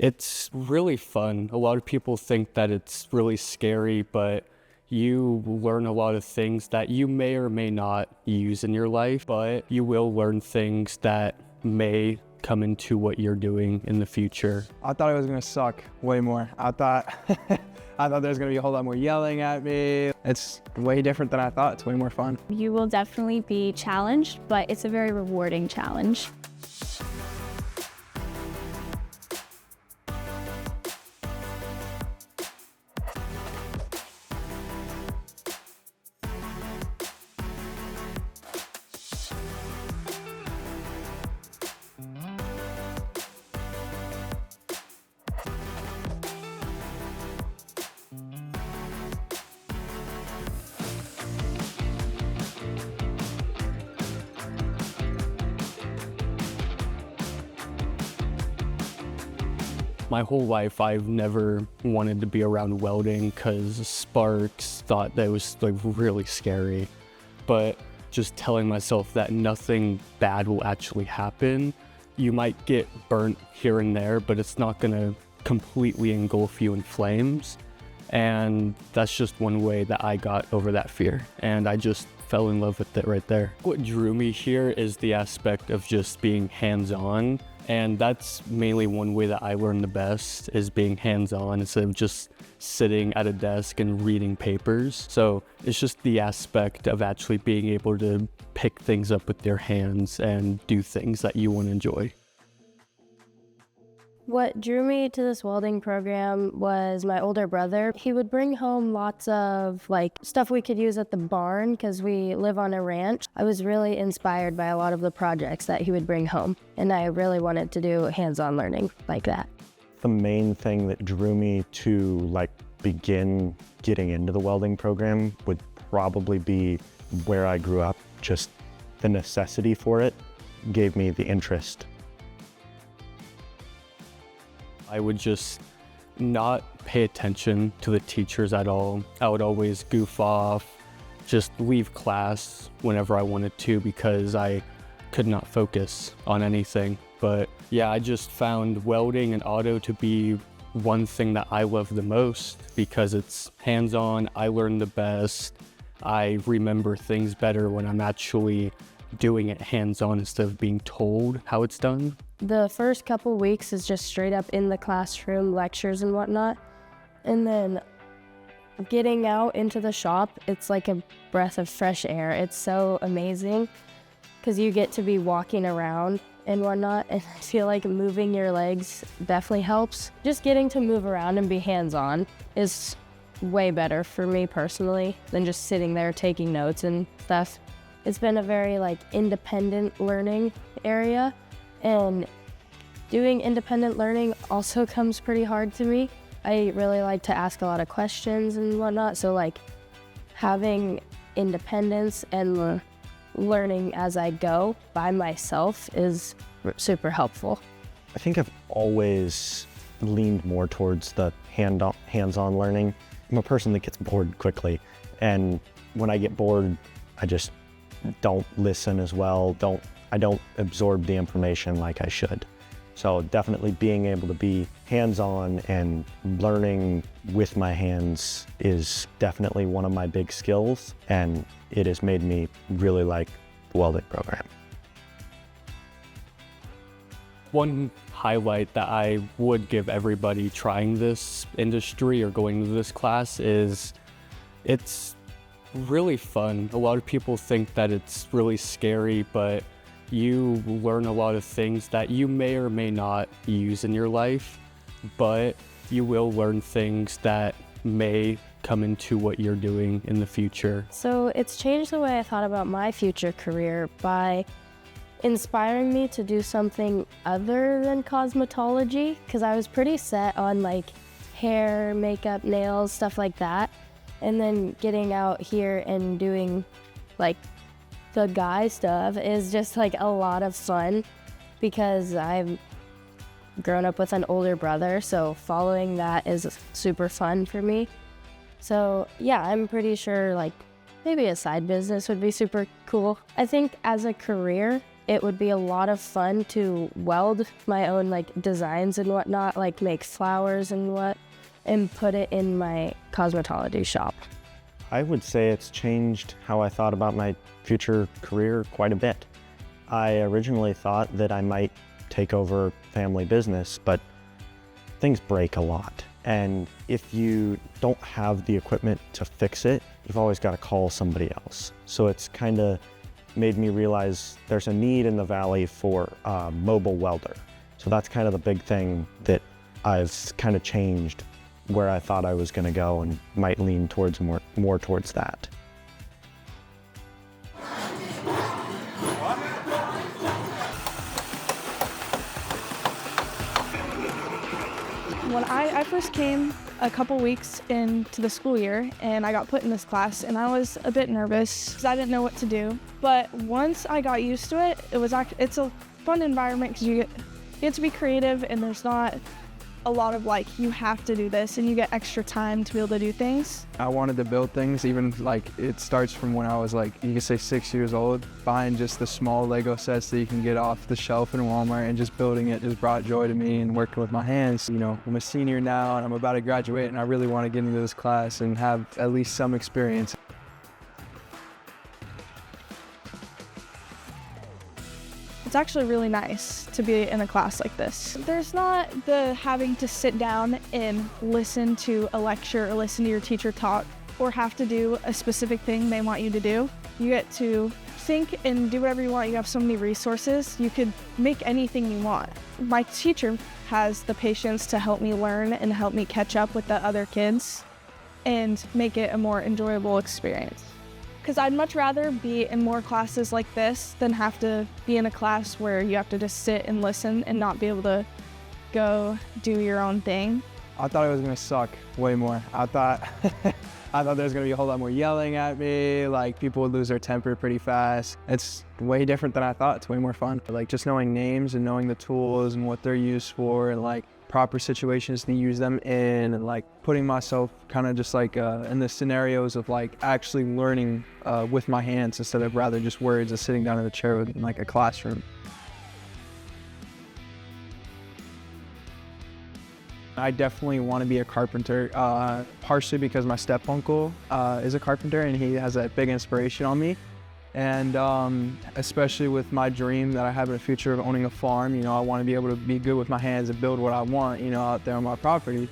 It's really fun. A lot of people think that it's really scary, but you learn a lot of things that you may or may not use in your life, but you will learn things that may come into what you're doing in the future. I thought it was gonna suck way more. I thought there was gonna be a whole lot more yelling at me. It's way different than I thought. It's way more fun. You will definitely be challenged, but it's a very rewarding challenge. My whole life, I've never wanted to be around welding because sparks, thought that was like really scary. But just telling myself that nothing bad will actually happen. You might get burnt here and there, but it's not gonna completely engulf you in flames. And that's just one way that I got over that fear. And I just fell in love with it right there. What drew me here is the aspect of just being hands-on. And that's mainly one way that I learn the best, is being hands-on instead of just sitting at a desk and reading papers. So it's just the aspect of actually being able to pick things up with your hands and do things that you want to enjoy. What drew me to this welding program was my older brother. He would bring home lots of stuff we could use at the barn because we live on a ranch. I was really inspired by a lot of the projects that he would bring home, and I really wanted to do hands-on learning like that. The main thing that drew me to begin getting into the welding program would probably be where I grew up. Just the necessity for it gave me the interest. I would just not pay attention to the teachers at all. I would always goof off, just leave class whenever I wanted to because I could not focus on anything. But yeah, I just found welding and auto to be one thing that I love the most because it's hands-on, I learn the best, I remember things better when I'm actually doing it hands-on instead of being told how it's done. The first couple weeks is just straight up in the classroom, lectures and whatnot. And then getting out into the shop, it's like a breath of fresh air. It's so amazing because you get to be walking around and whatnot. And I feel like moving your legs definitely helps. Just getting to move around and be hands-on is way better for me personally than just sitting there taking notes and stuff. It's been a very independent learning area. And doing independent learning also comes pretty hard to me. I really like to ask a lot of questions and whatnot, so having independence and learning as I go by myself is super helpful. I think I've always leaned more towards the hands-on learning. I'm a person that gets bored quickly, and when I get bored, I just don't listen as well, I don't absorb the information like I should. So definitely being able to be hands-on and learning with my hands is definitely one of my big skills, and it has made me really like the welding program. One highlight that I would give everybody trying this industry or going to this class is it's really fun. A lot of people think that it's really scary, but you learn a lot of things that you may or may not use in your life, but you will learn things that may come into what you're doing in the future. So it's changed the way I thought about my future career by inspiring me to do something other than cosmetology, because I was pretty set on hair, makeup, nails, stuff like that. And then getting out here and doing the guy stuff is just a lot of fun because I've grown up with an older brother, so following that is super fun for me. So yeah, I'm pretty sure maybe a side business would be super cool. I think as a career, it would be a lot of fun to weld my own like designs and whatnot, like make flowers and put it in my cosmetology shop. I would say it's changed how I thought about my future career quite a bit. I originally thought that I might take over family business, but things break a lot. And if you don't have the equipment to fix it, you've always got to call somebody else. So it's kind of made me realize there's a need in the valley for a mobile welder. So that's kind of the big thing that I've kind of changed where I thought I was going to go, and might lean towards more towards that. When I first came a couple weeks into the school year and I got put in this class, and I was a bit nervous because I didn't know what to do. But once I got used to it, it's a fun environment because you get to be creative, and there's not a lot of like, you have to do this, and you get extra time to be able to do things. I wanted to build things, even like it starts from when I was like, you could say 6 years old. Buying just the small Lego sets that you can get off the shelf in Walmart and just building it just brought joy to me, and working with my hands. You know, I'm a senior now and I'm about to graduate, and I really want to get into this class and have at least some experience. It's actually really nice to be in a class like this. There's not the having to sit down and listen to a lecture or listen to your teacher talk, or have to do a specific thing they want you to do. You get to think and do whatever you want. You have so many resources. You could make anything you want. My teacher has the patience to help me learn and help me catch up with the other kids and make it a more enjoyable experience. Because I'd much rather be in more classes like this than have to be in a class where you have to just sit and listen and not be able to go do your own thing. I thought it was gonna suck way more. I thought there was gonna be a whole lot more yelling at me, like people would lose their temper pretty fast. It's way different than I thought. It's way more fun. Like just knowing names and knowing the tools and what they're used for, and like proper situations to use them in, and like putting myself kind of just like in the scenarios of like actually learning with my hands instead of rather just words and sitting down in a chair in like a classroom. I definitely want to be a carpenter, partially because my step-uncle is a carpenter and he has a big inspiration on me. And especially with my dream that I have in the future of owning a farm, you know, I want to be able to be good with my hands and build what I want, you know, out there on my property.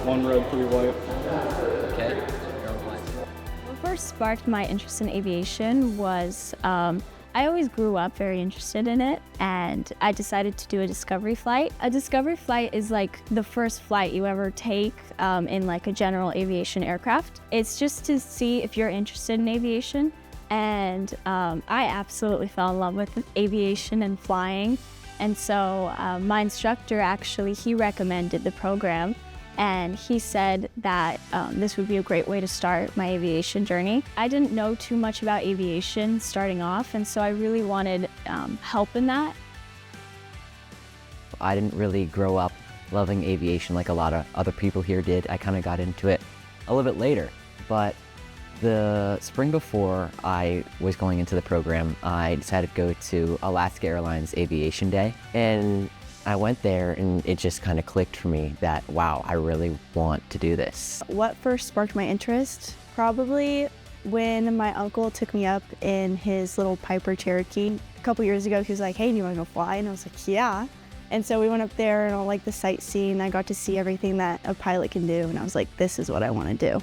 One red, 3 white. What first sparked my interest in aviation was I always grew up very interested in it, and I decided to do a discovery flight. A discovery flight is like the first flight you ever take in like a general aviation aircraft. It's just to see if you're interested in aviation, and I absolutely fell in love with aviation and flying. And so my instructor actually, he recommended the program, and he said that this would be a great way to start my aviation journey. I didn't know too much about aviation starting off, and so I really wanted help in that. I didn't really grow up loving aviation like a lot of other people here did. I kind of got into it a little bit later, but the spring before I was going into the program, I decided to go to Alaska Airlines Aviation Day, and I went there and it just kind of clicked for me that, wow, I really want to do this. What first sparked my interest? Probably when my uncle took me up in his little Piper Cherokee. A couple years ago, he was like, hey, do you want to go fly? And I was like, yeah. And so we went up there and all like the sightseeing. I got to see everything that a pilot can do. And I was like, this is what I want to do.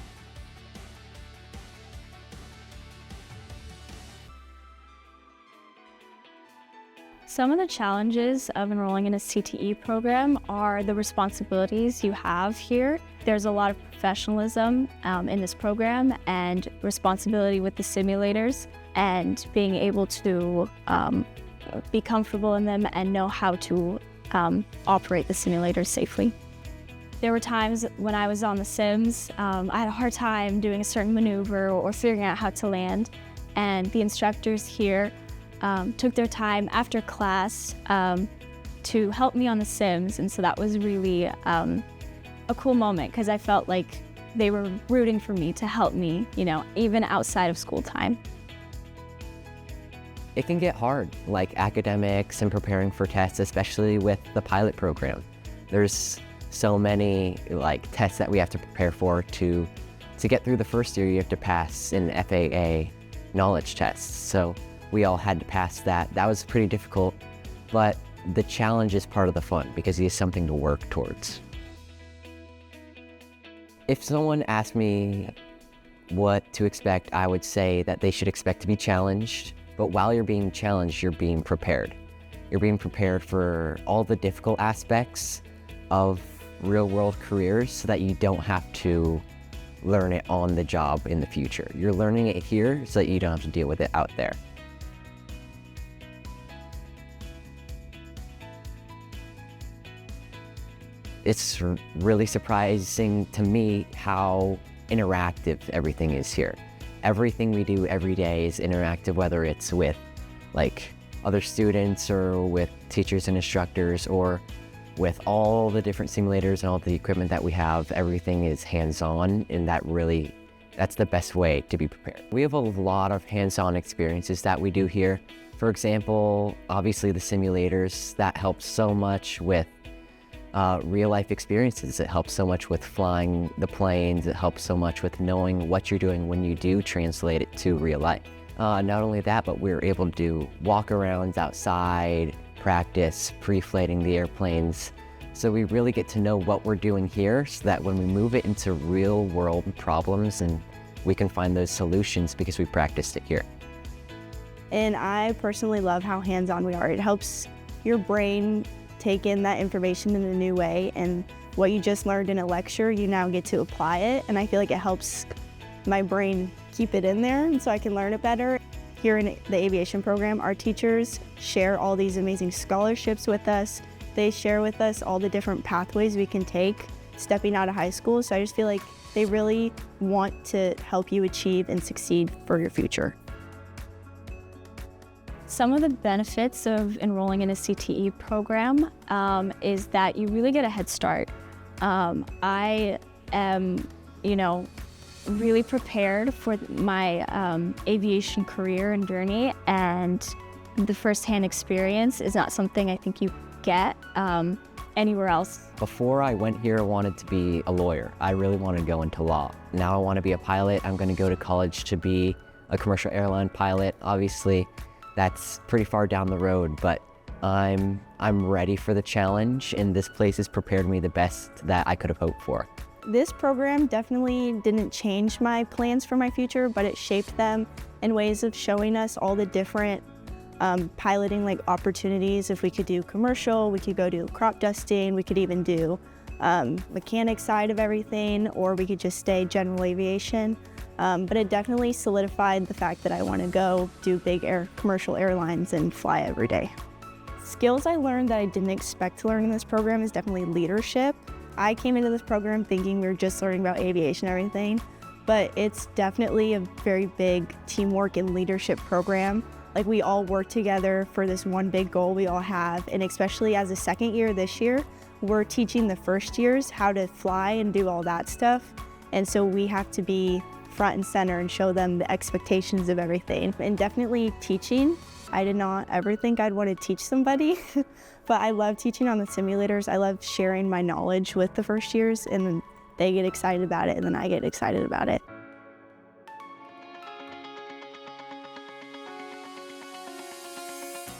Some of the challenges of enrolling in a CTE program are the responsibilities you have here. There's a lot of professionalism in this program, and responsibility with the simulators, and being able to be comfortable in them and know how to operate the simulators safely. There were times when I was on the sims, I had a hard time doing a certain maneuver or figuring out how to land, and the instructors here took their time after class to help me on the sims, and so that was really a cool moment because I felt like they were rooting for me to help me, you know, even outside of school time. It can get hard, like academics and preparing for tests, especially with the pilot program. There's so many like tests that we have to prepare for. To get through the first year, you have to pass an FAA knowledge test. So we all had to pass that. That was pretty difficult, but the challenge is part of the fun because it is something to work towards. If someone asked me what to expect, I would say that they should expect to be challenged. But while you're being challenged, you're being prepared. You're being prepared for all the difficult aspects of real-world careers so that you don't have to learn it on the job in the future. You're learning it here so that you don't have to deal with it out there. It's really surprising to me how interactive everything is here. Everything we do every day is interactive, whether it's with like other students or with teachers and instructors or with all the different simulators and all the equipment that we have. Everything is hands-on, and that's the best way to be prepared. We have a lot of hands-on experiences that we do here. For example, obviously the simulators, that helps so much with real-life experiences. It helps so much with flying the planes. It helps so much with knowing what you're doing when you do translate it to real life. Not only that, but we're able to do walk-arounds outside, practice pre-flighting the airplanes. So we really get to know what we're doing here so that when we move it into real-world problems, and we can find those solutions because we practiced it here. And I personally love how hands-on we are. It helps your brain take in that information in a new way, and what you just learned in a lecture, you now get to apply it, and I feel like it helps my brain keep it in there, and so I can learn it better. Here in the aviation program, our teachers share all these amazing scholarships with us. They share with us all the different pathways we can take stepping out of high school, so I just feel like they really want to help you achieve and succeed for your future. Some of the benefits of enrolling in a CTE program is that you really get a head start. I am, really prepared for my aviation career and journey, and the firsthand experience is not something I think you get anywhere else. Before I went here, I wanted to be a lawyer. I really wanted to go into law. Now I want to be a pilot. I'm going to go to college to be a commercial airline pilot. Obviously, that's pretty far down the road, but I'm ready for the challenge, and this place has prepared me the best that I could have hoped for. This program definitely didn't change my plans for my future, but it shaped them in ways of showing us all the different piloting opportunities. If we could do commercial, we could go do crop dusting, we could even do mechanic side of everything, or we could just stay general aviation. But it definitely solidified the fact that I want to go do big commercial airlines and fly every day. Skills I learned that I didn't expect to learn in this program is definitely leadership. I came into this program thinking we were just learning about aviation and everything, but it's definitely a very big teamwork and leadership program. We all work together for this one big goal we all have, and especially as a second year this year, we're teaching the first years how to fly and do all that stuff, and so we have to be front and center and show them the expectations of everything. And definitely teaching. I did not ever think I'd want to teach somebody, but I love teaching on the simulators. I love sharing my knowledge with the first years, and then they get excited about it, and then I get excited about it.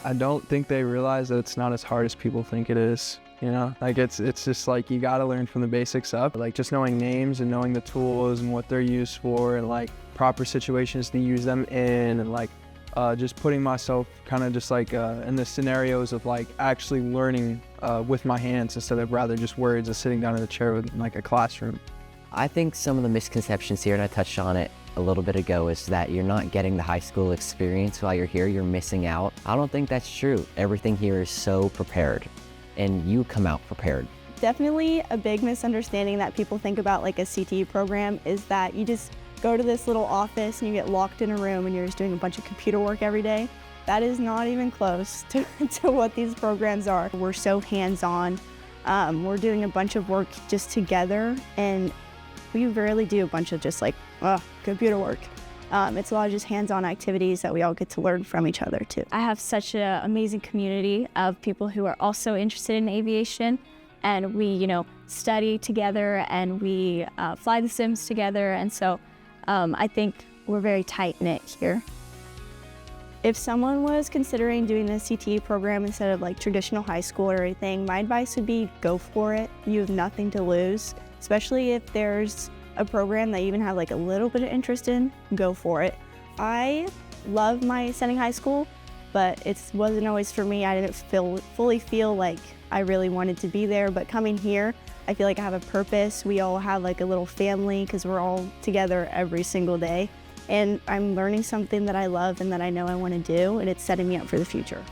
I don't think they realize that it's not as hard as people think it is. It's just you gotta learn from the basics up. Just knowing names and knowing the tools and what they're used for, and proper situations to use them in, and just putting myself kind of just in the scenarios of actually learning with my hands instead of rather just words of sitting down in a chair with a classroom. I think some of the misconceptions here, and I touched on it a little bit ago, is that you're not getting the high school experience while you're here, you're missing out. I don't think that's true. Everything here is so prepared, and you come out prepared. Definitely a big misunderstanding that people think about a CTE program is that you just go to this little office and you get locked in a room and you're just doing a bunch of computer work every day. That is not even close to what these programs are. We're so hands-on. We're doing a bunch of work just together, and we rarely do a bunch of just like computer work. It's a lot of just hands-on activities that we all get to learn from each other too. I have such an amazing community of people who are also interested in aviation, and we, study together and we fly the sims together, and so I think we're very tight-knit here. If someone was considering doing the CTE program instead of like traditional high school or anything, my advice would be go for it. You have nothing to lose, especially if there's a program that you even have like a little bit of interest in, go for it. I love my setting high school, but it wasn't always for me. I didn't fully feel like I really wanted to be there, but coming here, I feel like I have a purpose. We all have like a little family because we're all together every single day. And I'm learning something that I love and that I know I want to do, and it's setting me up for the future.